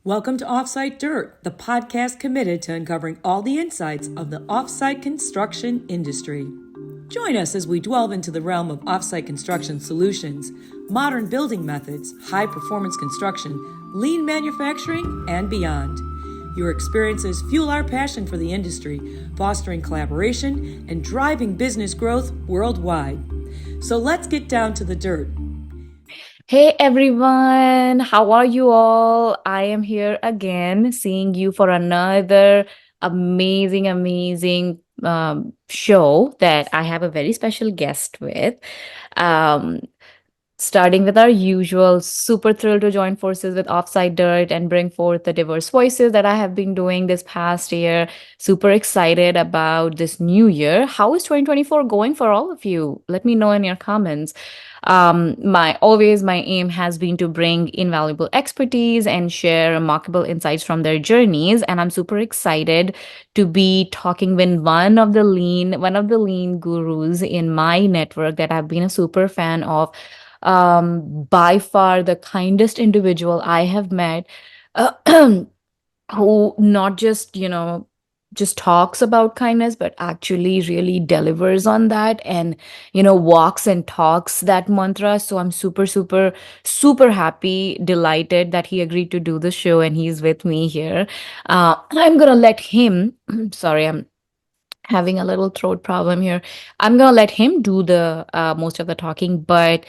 Welcome to Offsite Dirt, the podcast committed to uncovering all the insights of the offsite construction industry. Join us as we delve into the realm of offsite construction solutions, modern building methods, high performance construction, lean manufacturing, and beyond. Your experiences fuel our passion for the industry, fostering collaboration and driving business growth worldwide. So let's get down to the dirt. Hey everyone, how are you all? I am here again, seeing you for another amazing show that I have a very special guest with. Um, Starting with our usual, super thrilled to join forces with Offside Dirt and bring forth the diverse voices that I have been doing this past year. Super excited about this new year. How is 2024 going for all of you? Let me know in your comments. My aim has been to bring invaluable expertise and share remarkable insights from their journeys, and I'm super excited to be talking with one of the lean gurus in my network that I've been a super fan of. By far the kindest individual I have met, uh, who not just talks about kindness, but actually really delivers on that and, walks and talks that mantra. So I'm super, super, super happy, delighted that he agreed to do the show and he's with me here. I'm going to let him, sorry, I'm having a little throat problem here. I'm going to let him do the most of the talking, but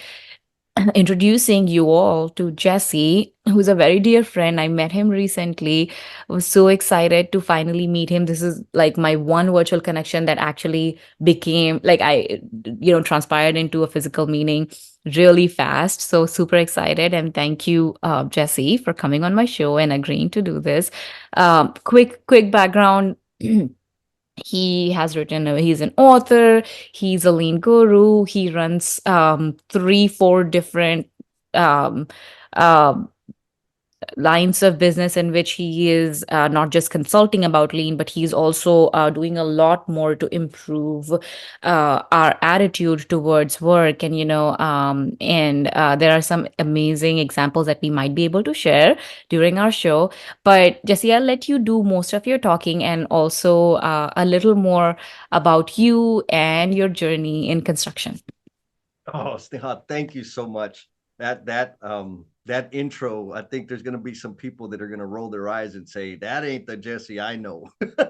introducing you all to Jesse, who's a very dear friend. I met him recently. I was so excited to finally meet him. This is like my one virtual connection that actually became like transpired into a physical meeting really fast. So super excited. And thank you, Jesse, for coming on my show and agreeing to do this. Quick background. He's an author, he's a lean guru, he runs 3 4 different um, uh, lines of business in which he is not just consulting about lean, but he's also doing a lot more to improve our attitude towards work. And there are some amazing examples that we might be able to share during our show. But Jesse, I'll let you do most of your talking and also a little more about you and your journey in construction. Oh, Sneha, thank you so much. That intro, I think there's gonna be some people that are gonna roll their eyes and say, that ain't the Jesse I know.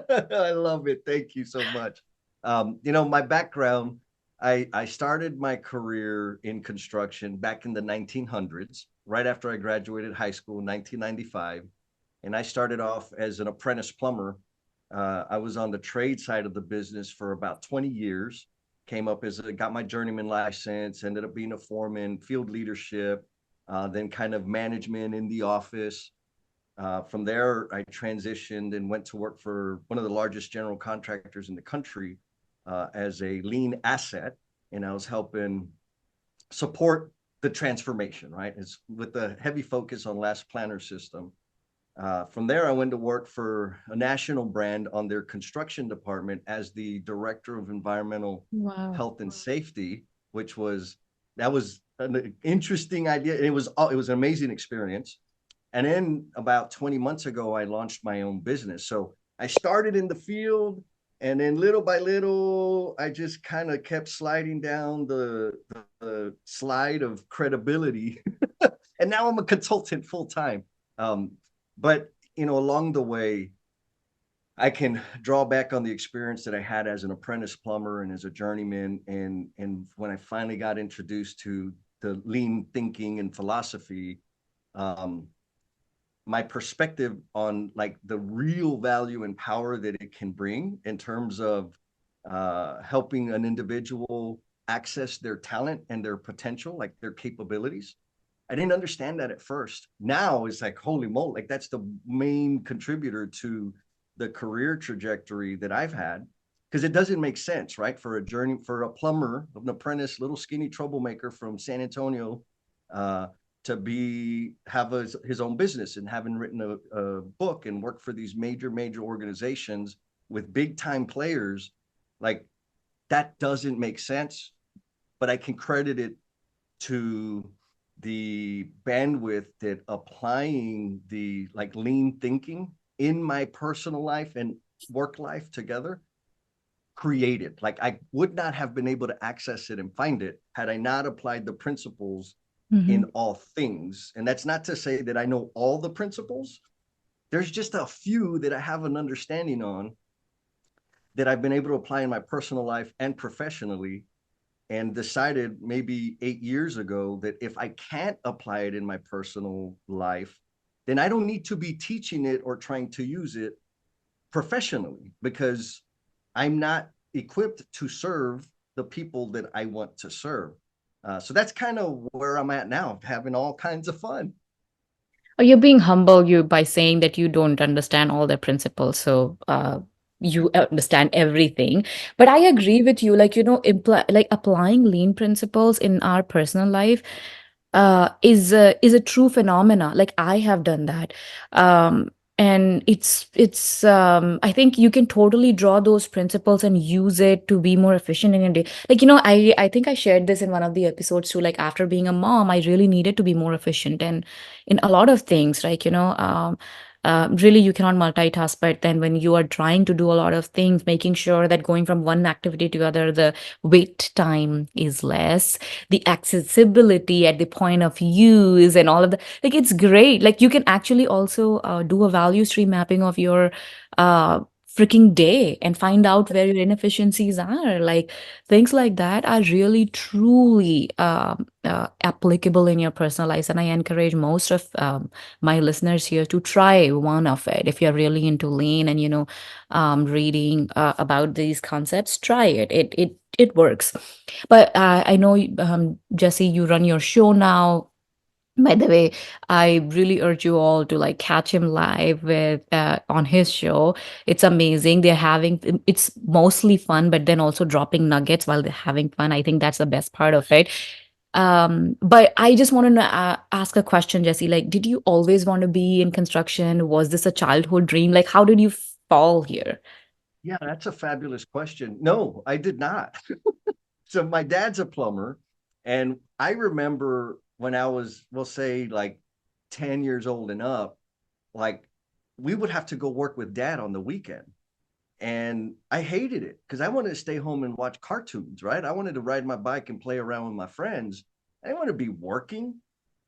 I love it. Thank you so much. My background, I started my career in construction back in the 1900s, right after I graduated high school in 1995. And I started off as an apprentice plumber. I was on the trade side of the business for about 20 years. Came up as got my journeyman license, ended up being a foreman, field leadership, then kind of management in the office. From there, I transitioned and went to work for one of the largest general contractors in the country as a lean asset, and I was helping support the transformation. Right, it's with a heavy focus on last planner system. From there, I went to work for a national brand on their construction department as the director of environmental Wow. health and safety, which was that was an interesting idea. It was an amazing experience. And then about 20 months ago, I launched my own business. So I started in the field, and then little by little, I just kind of kept sliding down the slide of credibility. And now I'm a consultant full time. But along the way, I can draw back on the experience that I had as an apprentice plumber and as a journeyman. And when I finally got introduced to the lean thinking and philosophy, um, my perspective on like the real value and power that it can bring in terms of helping an individual access their talent and their potential, like their capabilities. I didn't understand that at first. Now it's like, holy moly, like that's the main contributor to the career trajectory that I've had. Because it doesn't make sense, right? For a plumber, an apprentice, little skinny troublemaker from San Antonio, uh, to have his own business and having written a book and worked for these major organizations with big time players, like that doesn't make sense. But I can credit it to the bandwidth that applying the like lean thinking in my personal life and work life together created. Like I would not have been able to access it and find it had I not applied the principles in Mhm. all things. And that's not to say that I know all the principles. There's just a few that I have an understanding on that I've been able to apply in my personal life and professionally, and decided maybe 8 years ago that if I can't apply it in my personal life, then I don't need to be teaching it or trying to use it professionally, because I'm not equipped to serve the people that I want to serve. So that's kind of where I'm at now, having all kinds of fun. Or you're being humble you by saying that you don't understand all their principles. So you understand everything. But I agree with you, like, like applying lean principles in our personal life is a true phenomena. Like I have done that. And it's I think you can totally draw those principles and use it to be more efficient in your day. Like, I think I shared this in one of the episodes too. Like after being a mom, I really needed to be more efficient and in a lot of things, like, really you cannot multitask, but then when you are trying to do a lot of things, making sure that going from one activity to other, the wait time is less, the accessibility at the point of use and all of that, like it's great. Like you can actually also do a value stream mapping of your uh, freaking day and find out where your inefficiencies are. Like things like that are really truly applicable in your personal life, and I encourage most of my listeners here to try one of it. If you're really into lean and reading about these concepts, try it. It works. But I know, Jesse, you run your show now. By the way, I really urge you all to like catch him live with on his show. It's amazing. It's mostly fun, but then also dropping nuggets while they're having fun. I think that's the best part of it. But I just want to ask a question, Jesse. Like, did you always want to be in construction? Was this a childhood dream? Like, how did you fall here? Yeah, that's a fabulous question. No, I did not. So my dad's a plumber, and I remember when I was, we'll say, like 10 years old and up, like we would have to go work with dad on the weekend. And I hated it because I wanted to stay home and watch cartoons, right? I wanted to ride my bike and play around with my friends. I didn't want to be working.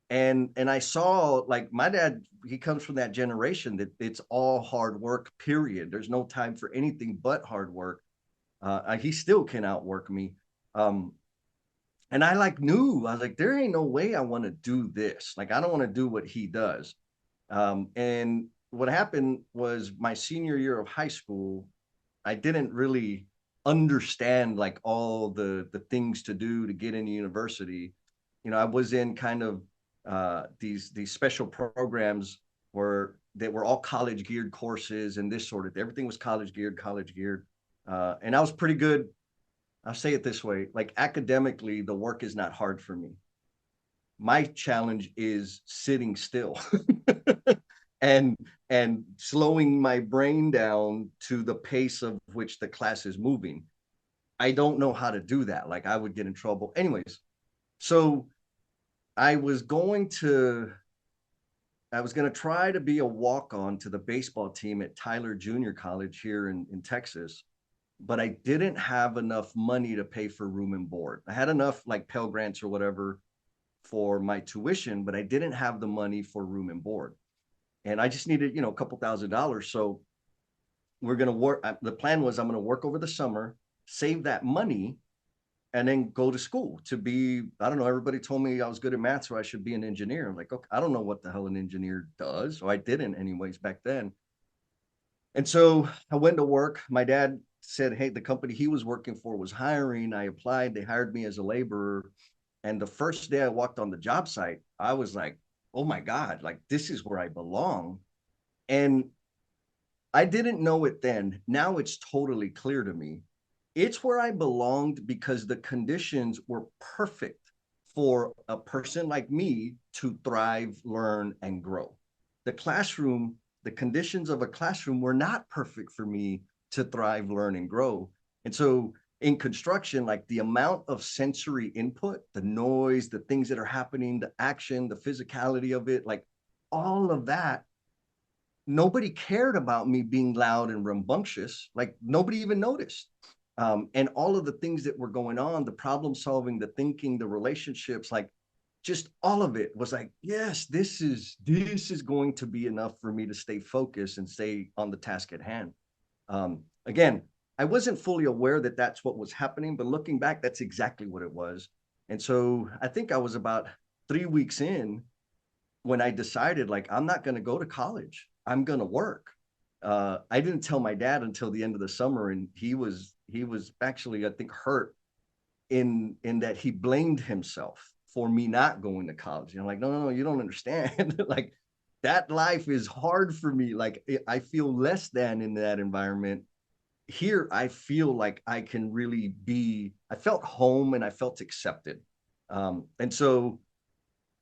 And I saw, like, my dad, he comes from that generation that it's all hard work, period. There's no time for anything but hard work. He still can outwork me. Um, and I like knew, I was like, there ain't no way I want to do this. Like, I don't want to do what he does. And what happened was my senior year of high school, I didn't really understand like all the things to do to get into university. I was in kind of these special programs where that were all college geared courses and this sort of everything was college geared, and I was pretty good. I'll say it this way: like academically, the work is not hard for me. My challenge is sitting still and slowing my brain down to the pace of which the class is moving. I don't know how to do that. Like I would get in trouble. Anyways, so I was going to try to be a walk-on to the baseball team at Tyler Junior College here in Texas, but I didn't have enough money to pay for room and board. I had enough like Pell Grants or whatever for my tuition, but I didn't have the money for room and board. And I just needed, a couple $1,000s. So we're going to work. The plan was I'm going to work over the summer, save that money, and then go to school to be, I don't know, everybody told me I was good at math, so I should be an engineer. I'm like, okay, I don't know what the hell an engineer does. So I didn't anyways back then. And so I went to work. My dad said, hey, the company he was working for was hiring. I applied. They hired me as a laborer. And the first day I walked on the job site, I was like, oh my God, like this is where I belong. And I didn't know it then. Now it's totally clear to me. It's where I belonged because the conditions were perfect for a person like me to thrive, learn, and grow. The classroom, the conditions of a classroom were not perfect for me to thrive, learn, and grow. And so in construction, like the amount of sensory input, the noise, the things that are happening, the action, the physicality of it, like all of that, nobody cared about me being loud and rambunctious. Like nobody even noticed. And all of the things that were going on, the problem solving, the thinking, the relationships, like just all of it was like, yes, this is going to be enough for me to stay focused and stay on the task at hand. Again, I wasn't fully aware that that's what was happening, but looking back, that's exactly what it was. And so I think I was about 3 weeks in when I decided, like, I'm not going to go to college. I'm going to work. I didn't tell my dad until the end of the summer, and he was actually, I think, hurt in that he blamed himself for me not going to college. You know, like, no, you don't understand. Like, that life is hard for me. Like, I feel less than in that environment. Here, I feel like I can really be. I felt home and I felt accepted. And so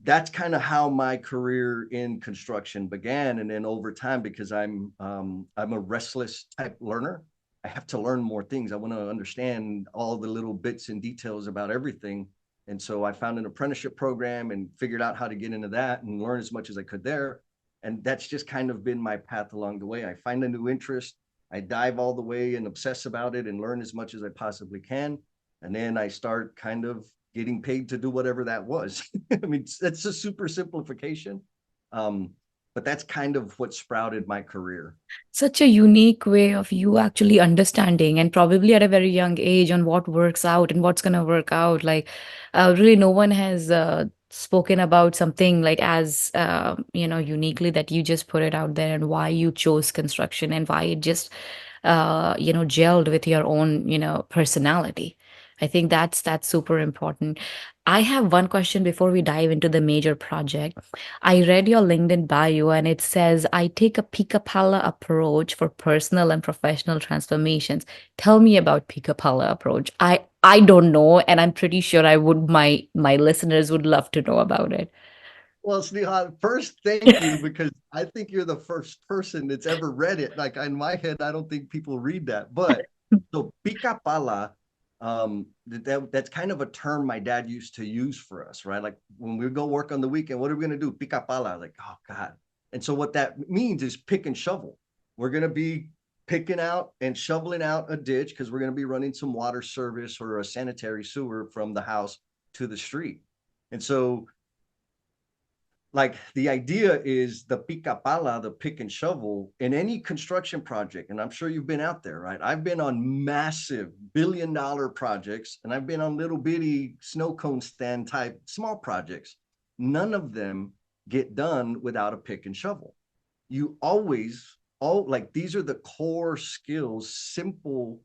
that's kind of how my career in construction began. And then over time, because I'm a restless type learner, I have to learn more things. I want to understand all the little bits and details about everything. And so I found an apprenticeship program and figured out how to get into that and learn as much as I could there. And that's just kind of been my path along the way. I find a new interest, I dive all the way and obsess about it and learn as much as I possibly can. And then I start kind of getting paid to do whatever that was. I mean, that's a super simplification. Um, but that's kind of what sprouted my career. Such a unique way of you actually understanding, and probably at a very young age, on what works out and what's going to work out. Like, really, no one has spoken about something like as, uniquely that you just put it out there, and why you chose construction and why it just, gelled with your own, personality. I think that's super important. I have one question before we dive into the major project. I read your LinkedIn bio and it says, I take a Pica-Palla approach for personal and professional transformations. Tell me about Pica-Palla approach. I don't know, and I'm pretty sure I would my listeners would love to know about it. Well, Sneha, first, thank you, because I think you're the first person that's ever read it. Like, in my head, I don't think people read that. But so pica pala, that's kind of a term my dad used to use for us, right? Like when we go work on the weekend, what are we going to do? Pica pala. Like, oh God. And so what that means is pick and shovel. We're going to be picking out and shoveling out a ditch because we're going to be running some water service or a sanitary sewer from the house to the street. And so, like, the idea is the pica pala, the pick and shovel, in any construction project. And I'm sure you've been out there, right? I've been on massive $1 billion projects, and I've been on little bitty snow cone stand type small projects. None of them get done without a pick and shovel. You always, all like, these are the core skills, simple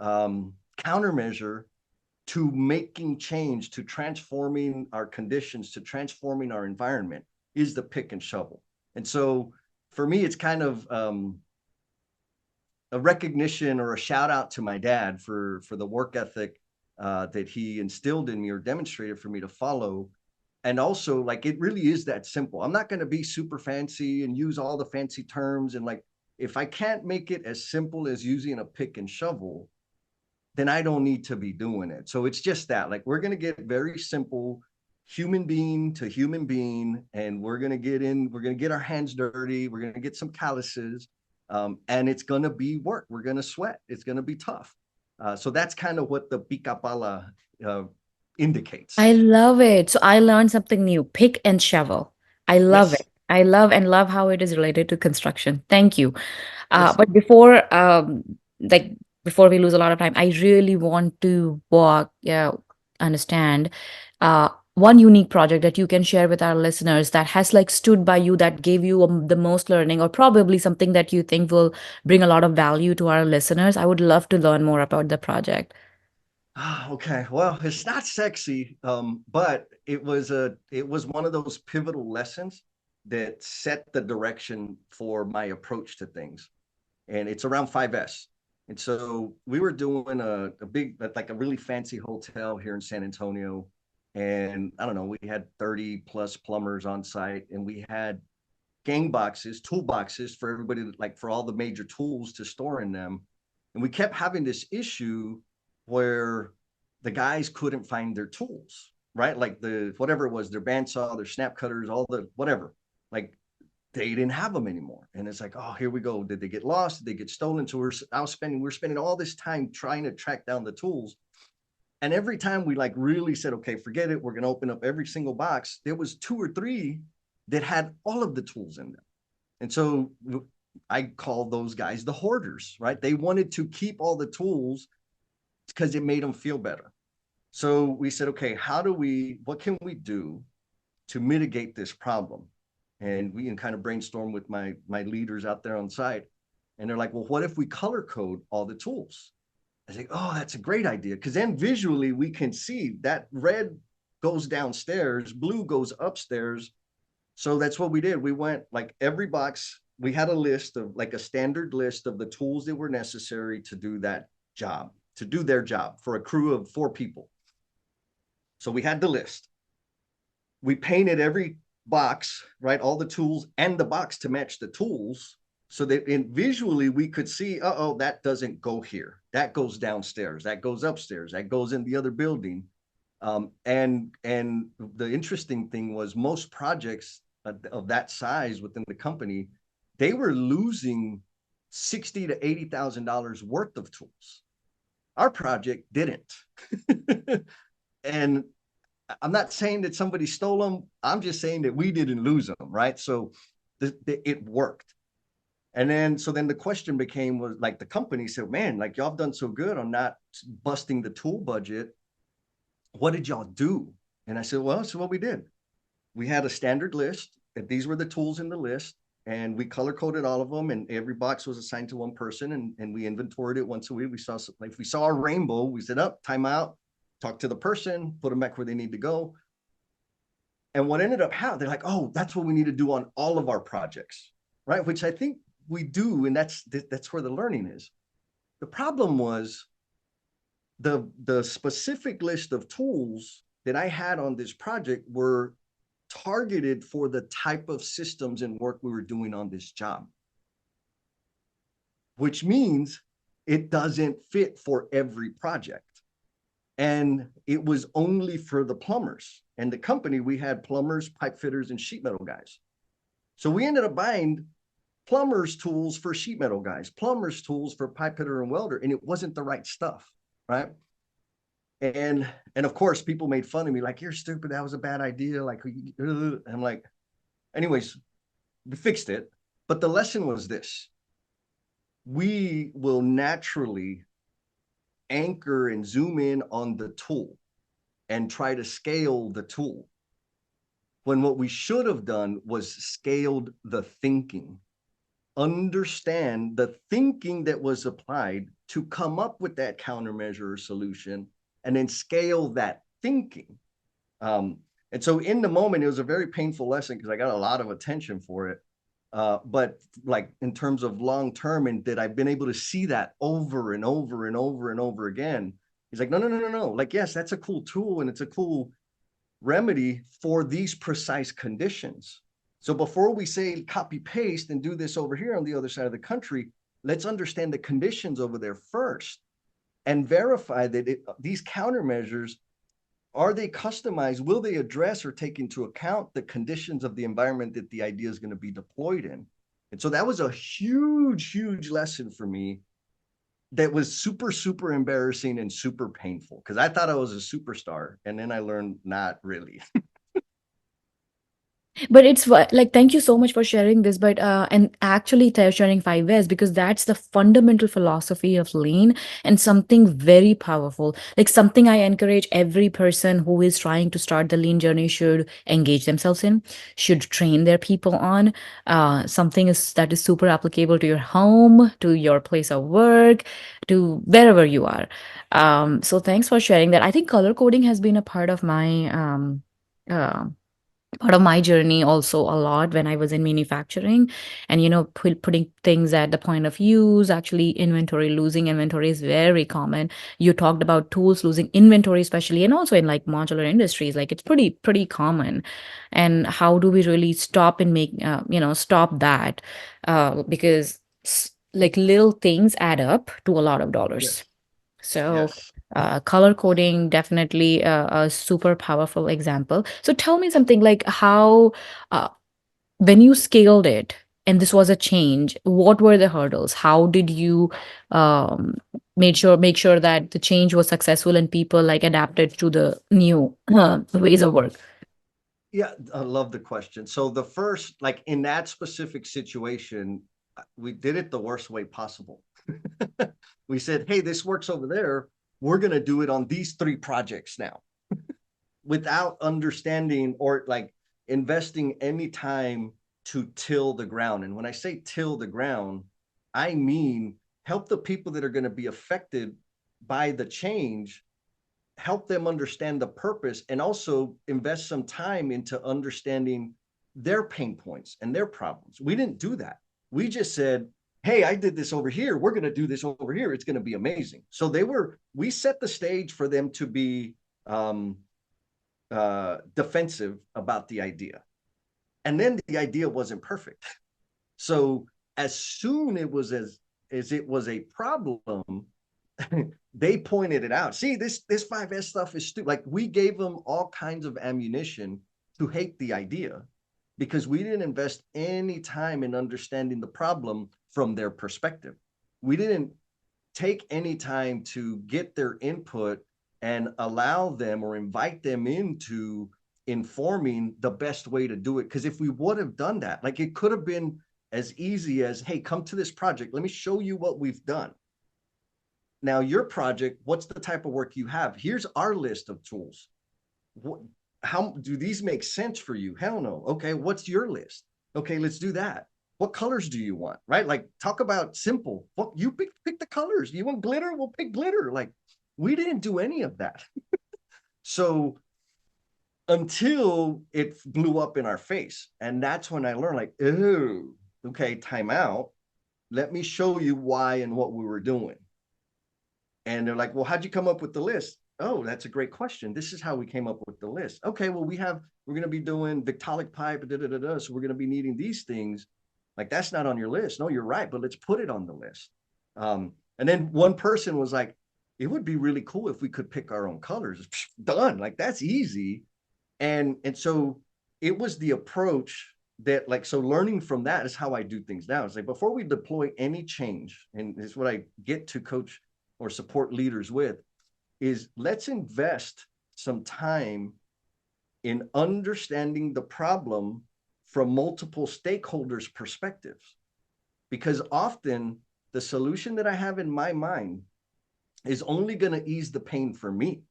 countermeasure to making change, to transforming our conditions, to transforming our environment, is the pick and shovel. And so for me, it's kind of a recognition or a shout out to my dad for the work ethic that he instilled in me or demonstrated for me to follow. And also, like, it really is that simple. I'm not going to be super fancy and use all the fancy terms. And like, if I can't make it as simple as using a pick and shovel, then I don't need to be doing it. So it's just that, like, we're going to get very simple, human being to human being, and we're going to get our hands dirty. We're going to get some calluses, and it's going to be work. We're going to sweat. It's going to be tough. So that's kind of what the Pica-Pala indicates. I love it. So I learned something new. Pick and shovel. I love Yes, it. I love and love how it is related to construction. Thank you. yes. But like before we lose a lot of time, I really want to understand one unique project that you can share with our listeners that has like stood by you, that gave you the most learning, or probably something that you think will bring a lot of value to our listeners. I would love to learn more about the project. Okay, well, it's not sexy, but it was one of those pivotal lessons that set the direction for my approach to things. And it's around 5S. And so we were doing a big, like a really fancy hotel here in San Antonio. And I don't know, we had 30 plus plumbers on site, and we had gang boxes, toolboxes for everybody, like for all the major tools to store in them. And we kept having this issue where the guys couldn't find their tools, right? Like the whatever it was, their bandsaw, their snap cutters, all the whatever. Like they didn't have them anymore. And it's like, oh, here we go. Did they get lost? Did they get stolen? So we're spending all this time trying to track down the tools. And every time we like really said, okay, forget it, we're going to open up every single box, there was 2 or 3 that had all of the tools in them. And so I call those guys the hoarders, right? They wanted to keep all the tools because it made them feel better. So we said, okay, what can we do to mitigate this problem? And we can kind of brainstorm with my leaders out there on site. And they're like, well, what if we color code all the tools? I think, oh, that's a great idea. Because then visually we can see that red goes downstairs, blue goes upstairs. So that's what we did. We went like every box, we had a list of like a standard list of the tools that were necessary to do that job, to do their job for a crew of 4 people. So we had the list. We painted every box, right? All the tools and the box to match the tools, so that visually we could see, oh, that doesn't go here. That goes downstairs. That goes upstairs. That goes in the other building. And the interesting thing was most projects of that size within the company, they were losing $60,000 to $80,000 worth of tools. Our project didn't. And I'm not saying that somebody stole them. I'm just saying that we didn't lose them, right? So it worked. And then the question was like, the company said, man, like y'all have done so good on not busting the tool budget. What did y'all do? And I said, well, this is what we did. We had a standard list that these were the tools in the list, and we color coded all of them, and every box was assigned to one person, and we inventoried it once a week. If we saw a rainbow, we said, time out, talk to the person, put them back where they need to go. And what ended up happening, they're like, oh, that's what we need to do on all of our projects, right? Which I think we do, and that's where the learning is. The problem was the specific list of tools that I had on this project were targeted for the type of systems and work we were doing on this job, which means it doesn't fit for every project. And it was only for the plumbers. And the company, we had plumbers, pipe fitters, and sheet metal guys. So we ended up buying plumbers tools for sheet metal guys, plumbers tools for pipe fitter and welder, and it wasn't the right stuff, right? And of course, people made fun of me, like, you're stupid, that was a bad idea. Like, I'm like, anyways, we fixed it. But the lesson was this: we will naturally anchor and zoom in on the tool and try to scale the tool, when what we should have done was scaled the thinking. Understand the thinking that was applied to come up with that countermeasure or solution, and then scale that thinking. And so in the moment, it was a very painful lesson because I got a lot of attention for it. But like in terms of long term, and that I've been able to see that over and over and over and over again. He's like, no. Like, yes, that's a cool tool and it's a cool remedy for these precise conditions. So before we say copy paste and do this over here on the other side of the country, let's understand the conditions over there first and verify that these countermeasures, are they customized? Will they address or take into account the conditions of the environment that the idea is going to be deployed in? And so that was a huge, huge lesson for me that was super, super embarrassing and super painful, because I thought I was a superstar. And then I learned not really. But it's like, thank you so much for sharing this, but and actually sharing 5S, because that's the fundamental philosophy of lean, and something very powerful, like something I encourage every person who is trying to start the lean journey should engage themselves in, should train their people on. Something that is super applicable to your home, to your place of work, to wherever you are. So thanks for sharing that. I think color coding has been a part of my journey also a lot when I was in manufacturing, and putting things at the point of use. Actually, losing inventory is very common. You talked about tools losing inventory, especially, and also in like modular industries, like it's pretty common. And how do we really stop and stop that? Because like little things add up to a lot of dollars. Yes. So Yes. Color coding, definitely a super powerful example. So tell me something like how, uh, when you scaled it and this was a change, what were the hurdles? How did you um, make sure that the change was successful and people like adapted to the new ways of work? Yeah, I love the question. So the first, like in that specific situation, we did it the worst way possible. We said, hey, this works over there. We're going to do it on these 3 projects now without understanding or like investing any time to till the ground. And when I say till the ground, I mean help the people that are going to be affected by the change, help them understand the purpose, and also invest some time into understanding their pain points and their problems. We didn't do that. We just said, hey, I did this over here. We're going to do this over here. It's going to be amazing. So we set the stage for them to be defensive about the idea. And then the idea wasn't perfect. So as soon as it was a problem, they pointed it out. See, this 5S stuff is stupid. Like we gave them all kinds of ammunition to hate the idea because we didn't invest any time in understanding the problem from their perspective. We didn't take any time to get their input and allow them or invite them into informing the best way to do it. Because if we would have done that, like it could have been as easy as, hey, come to this project. Let me show you what we've done. Now, your project, what's the type of work you have? Here's our list of tools. How do these make sense for you? Hell no. Okay, what's your list? Okay, let's do that. What colors do you want? Right? Like talk about simple. What you pick the colors. You want glitter? We'll pick glitter. Like we didn't do any of that. So until it blew up in our face. And that's when I learned, like, oh, okay, time out. Let me show you why and what we were doing. And they're like, well, how'd you come up with the list? Oh, that's a great question. This is how we came up with the list. Okay, well, we're going to be doing Victolic pipe, so we're going to be needing these things. Like, that's not on your list. No, you're right, but let's put it on the list. And then one person was like, it would be really cool if we could pick our own colors. Done. Like, that's easy. And so it was the approach that, like, so learning from that is how I do things now. It's like before we deploy any change, and it's what I get to coach or support leaders with, is let's invest some time in understanding the problem from multiple stakeholders' perspectives. Because often the solution that I have in my mind is only going to ease the pain for me.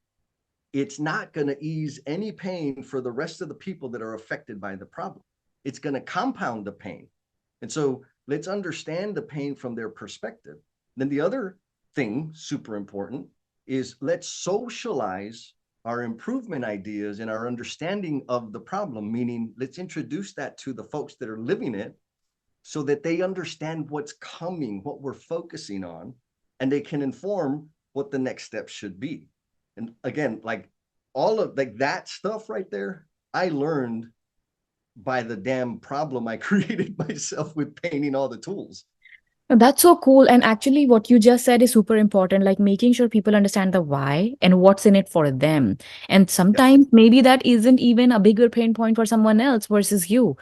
It's not going to ease any pain for the rest of the people that are affected by the problem. It's going to compound the pain. And so let's understand the pain from their perspective. Then the other thing, super important, is let's socialize our improvement ideas and our understanding of the problem, meaning let's introduce that to the folks that are living it so that they understand what's coming, what we're focusing on, and they can inform what the next steps should be. And again, like all of like that stuff right there, I learned by the damn problem I created myself with painting all the tools. That's so cool. And actually, what you just said is super important, like making sure people understand the why and what's in it for them. And Yes, sometimes maybe that isn't even a bigger pain point for someone else versus you.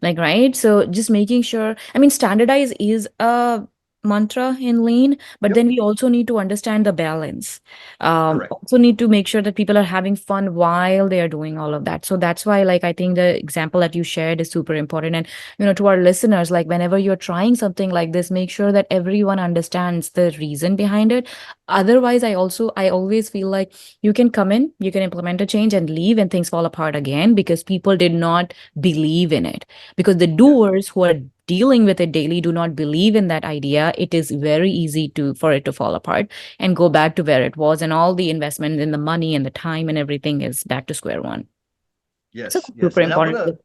Like, right? So just making sure, I mean, standardize is a mantra in lean, but yep, then we also need to understand the balance. correct. Also need to make sure that people are having fun while they are doing all of that. So that's why, like, I think the example that you shared is super important. And to our listeners, like whenever you're trying something like this, make sure that everyone understands the reason behind it. Otherwise, I always feel like you can come in, you can implement a change and leave and things fall apart again because people did not believe in it. Because the Yes, doers who are dealing with it daily do not believe in that idea, it is very easy for it to fall apart and go back to where it was, and all the investment in the money and the time and everything is back to square one. So yes, yes. super And important.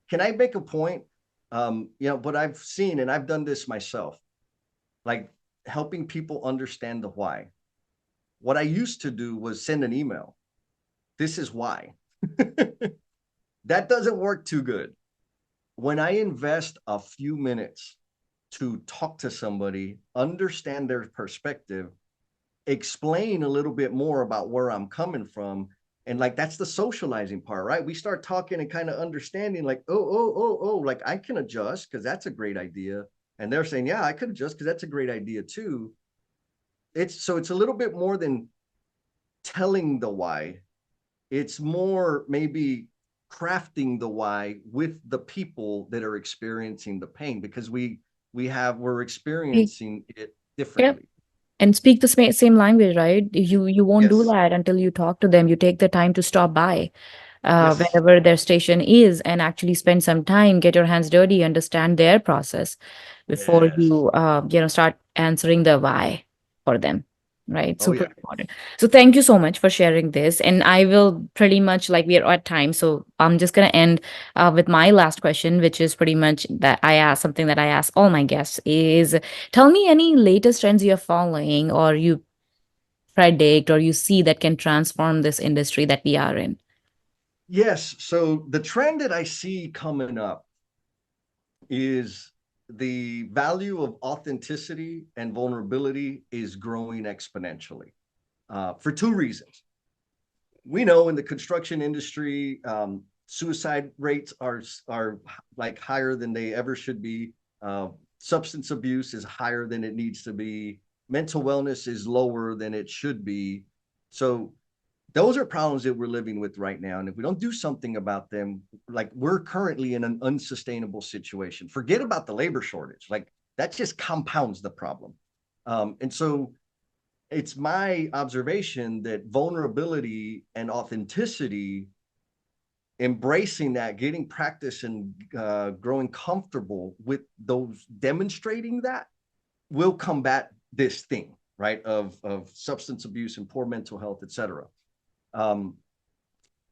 can I make a point? What I've seen, and I've done this myself, like helping people understand the why. What I used to do was send an email. This is why. That doesn't work too good. When I invest a few minutes to talk to somebody, understand their perspective, explain a little bit more about where I'm coming from. And like that's the socializing part, right? We start talking and kind of understanding, like, oh, like I can adjust because that's a great idea. And they're saying, yeah, I could adjust because that's a great idea too. It's so it's a little bit more than telling the why. It's more maybe crafting the why with the people that are experiencing the pain because we're experiencing it Yep. differently. And speak the same language, right? You won't do Yes. that until you talk to them. You take the time to stop by Yes. wherever their station is and actually spend some time, get your hands dirty, understand their process before Yes. you start answering the why for them. Right. Oh Super yeah. important. So thank you so much for sharing this. And I will pretty much like we are at time. So I'm just gonna end with my last question, which is pretty much that I ask something that I ask all my guests is tell me any latest trends you're following or you predict or you see that can transform this industry that we are in. Yes. So the trend that I see coming up is the value of authenticity and vulnerability is growing exponentially for two reasons. We know in the construction industry, suicide rates are like higher than they ever should be. Substance abuse is higher than it needs to be. Mental wellness is lower than it should be. So those are problems that we're living with right now. And if we don't do something about them, like we're currently in an unsustainable situation. Forget about the labor shortage. Like that just compounds the problem. And so it's my observation that vulnerability and authenticity, embracing that, getting practice and growing comfortable with those, demonstrating that will combat this thing, right? Of substance abuse and poor mental health, et cetera. Um,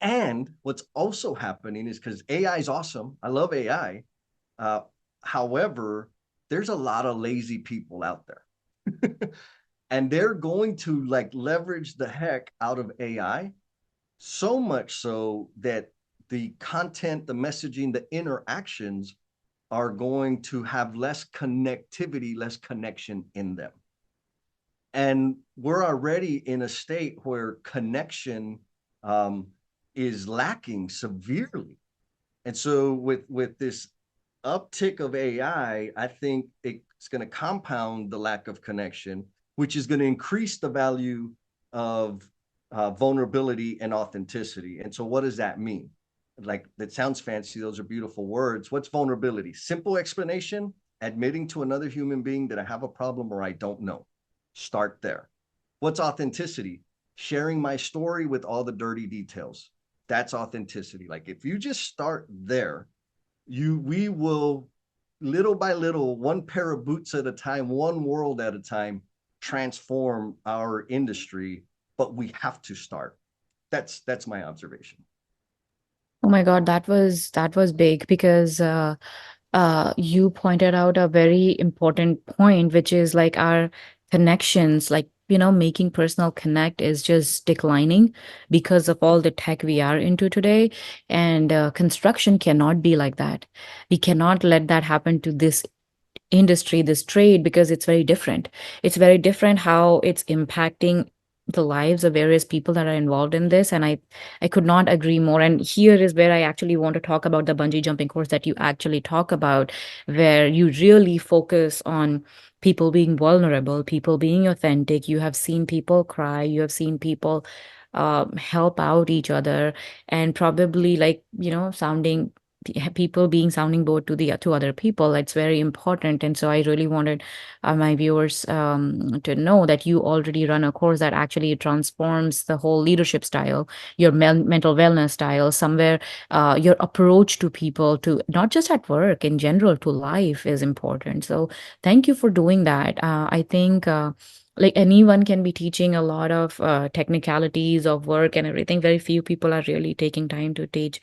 and what's also happening is because AI is awesome. I love AI. Uh, However, there's a lot of lazy people out there. And they're going to like leverage the heck out of AI, so much so that the content, the messaging, the interactions are going to have less connectivity, less connection in them. And we're already in a state where connection um, is lacking severely. And so with this uptick of AI, I think it's going to compound the lack of connection, which is going to increase the value of vulnerability and authenticity. And so, what does that mean? Like, that sounds fancy. Those are beautiful words. What's vulnerability? Simple explanation: admitting to another human being that I have a problem or I don't know. Start there. What's authenticity? Sharing my story with all the dirty details. That's authenticity. Like, if you just start there, we will little by little, one pair of boots at a time, one world at a time, transform our industry. But we have to start. That's my observation. Oh my God, that was big because you pointed out a very important point, which is like our connections, like, making personal connect is just declining because of all the tech we are into today. And construction cannot be like that. We cannot let that happen to this industry, this trade, because it's very different. It's very different how it's impacting the lives of various people that are involved in this. And I could not agree more. And here is where I actually want to talk about the bungee jumping course that you actually talk about, where you really focus on people being vulnerable, people being authentic. You have seen people cry, you have seen people help out each other, and probably like, sounding people being sounding board to other people. It's very important. And so I really wanted my viewers to know that you already run a course that actually transforms the whole leadership style, your mental wellness style, somewhere your approach to people, to not just at work, in general, to life is important. So thank you for doing that. I think like anyone can be teaching a lot of technicalities of work and everything. Very few people are really taking time to teach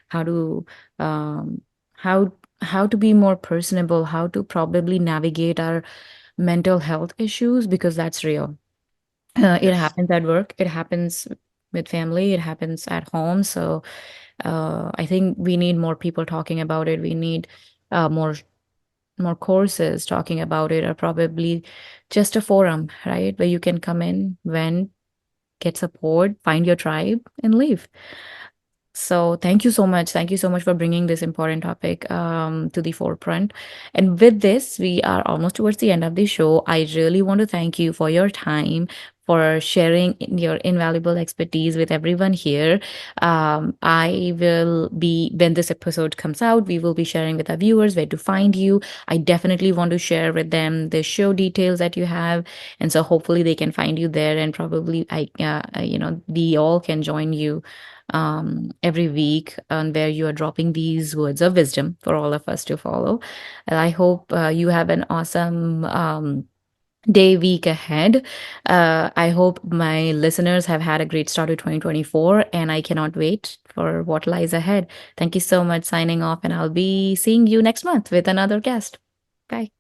how to um, how how to be more personable, how to probably navigate our mental health issues, because that's real. It Yes. happens at work, it happens with family, it happens at home. So I think we need more people talking about it. We need more more courses talking about it, or probably just a forum, right? Where you can come in, vent, get support, find your tribe, and leave. So thank you so much. Thank you so much for bringing this important topic to the forefront. And with this, we are almost towards the end of the show. I really want to thank you for your time, for sharing your invaluable expertise with everyone here. I will be, when this episode comes out, we will be sharing with our viewers where to find you. I definitely want to share with them the show details that you have. And so hopefully they can find you there, and probably we all can join you every week, and where you are dropping these words of wisdom for all of us to follow. And I hope you have an awesome day, week ahead. I hope my listeners have had a great start to 2024, and I cannot wait for what lies ahead. Thank you so much. Signing off, and I'll be seeing you next month with another guest. Bye.